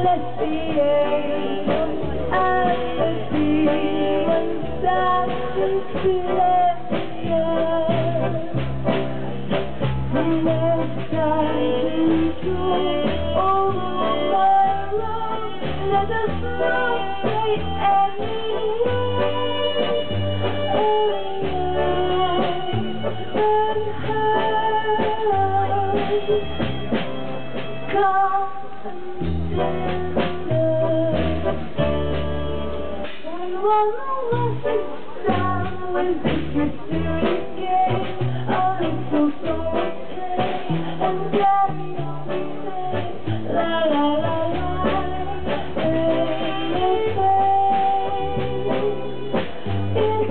Let's be angels and the demons dance in pleasure. Next time to all my love, let us not say anyway. Come and when one of us is done with this mysterious game, I'll little soul and carry on the same. La la la la, it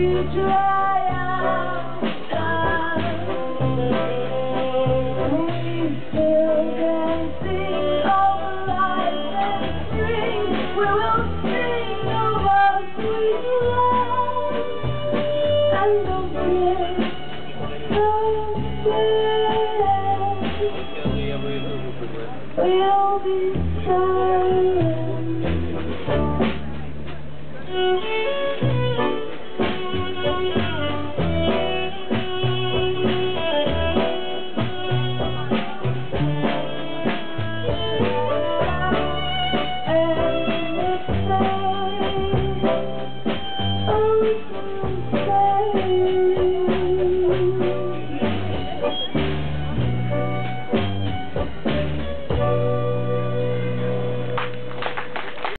will dry out time. We still can sing our lives and free. We will sing of our sweet love and of bliss so blessed. We'll be so